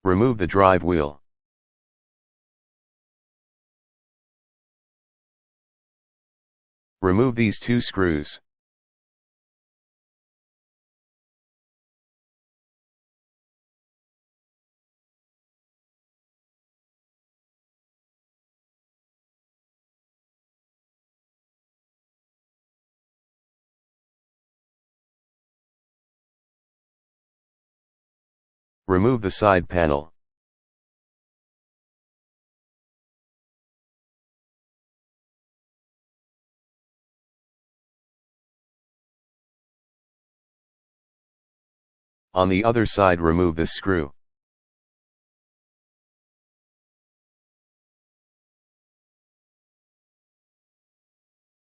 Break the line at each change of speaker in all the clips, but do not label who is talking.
Remove the drive wheel. Remove these 2 screws. Remove the side panel. On the other side, remove this screw.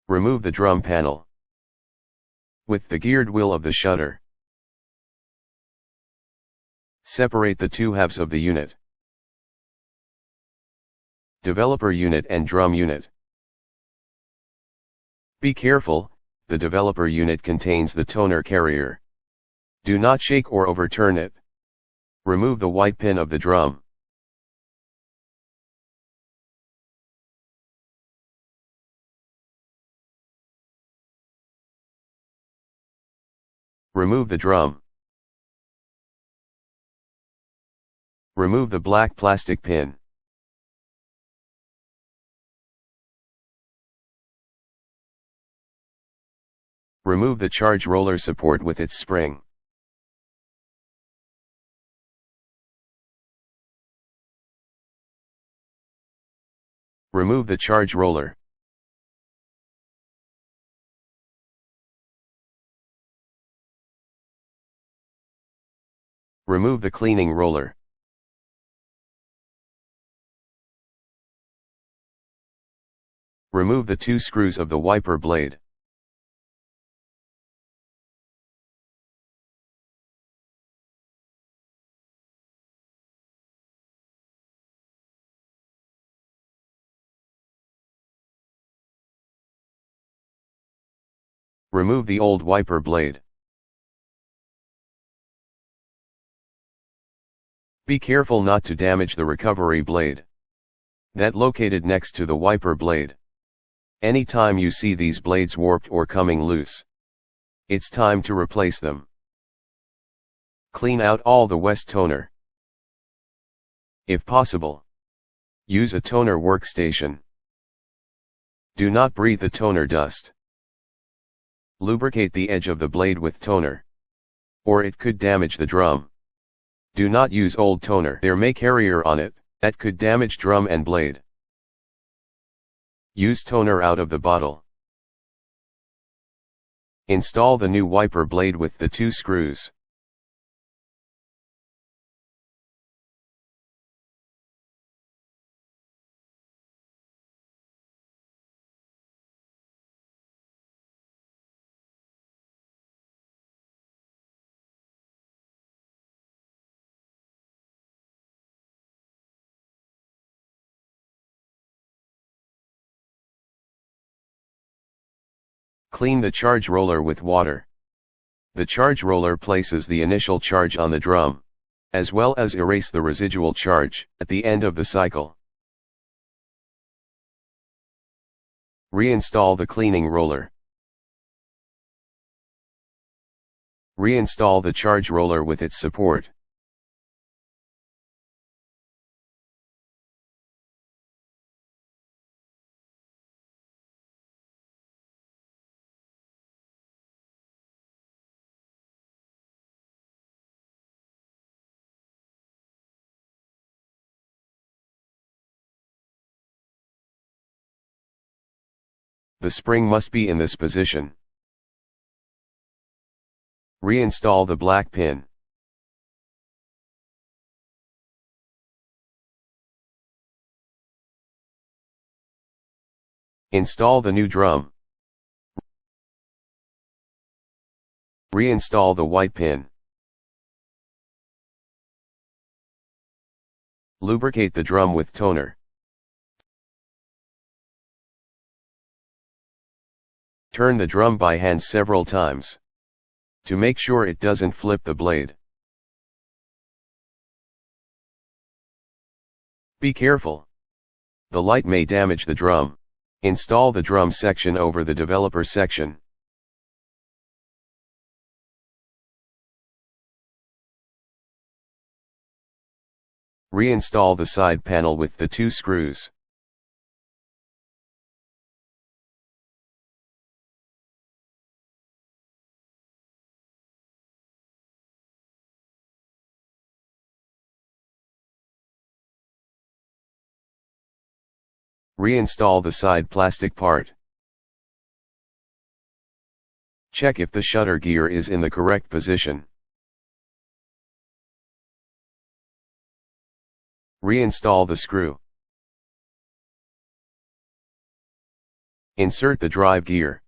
Remove the drum panel. With the geared wheel of the shutter, separate the 2 halves of the unit. Developer unit and drum unit. Be careful, the developer unit contains the toner carrier. Do not shake or overturn it. Remove the white pin of the drum. Remove the drum. Remove the black plastic pin. Remove the charge roller support with its spring. Remove the charge roller. Remove the cleaning roller. Remove the 2 screws of the wiper blade. Remove the old wiper blade. Be careful not to damage the recovery blade that located next to the wiper blade. Anytime you see these blades warped or coming loose, it's time to replace them. Clean out all the waste toner. If possible, use a toner workstation. Do not breathe the toner dust. Lubricate the edge of the blade with toner, or it could damage the drum. Do not use old toner. There may carrier on it, that could damage drum and blade. Use toner out of the bottle. Install the new wiper blade with the 2 screws. Clean the charge roller with water. The charge roller places the initial charge on the drum, as well as erase the residual charge at the end of the cycle. Reinstall the cleaning roller. Reinstall the charge roller with its support. The spring must be in this position. Reinstall the black pin. Install the new drum. Reinstall the white pin. Lubricate the drum with toner. Turn the drum by hand several times to make sure it doesn't flip the blade. Be careful. The light may damage the drum. Install the drum section over the developer section. Reinstall the side panel with the 2 screws. Reinstall the side plastic part. Check if the shutter gear is in the correct position. Reinstall the screw. Insert the drive gear.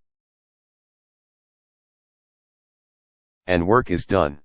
And work is done.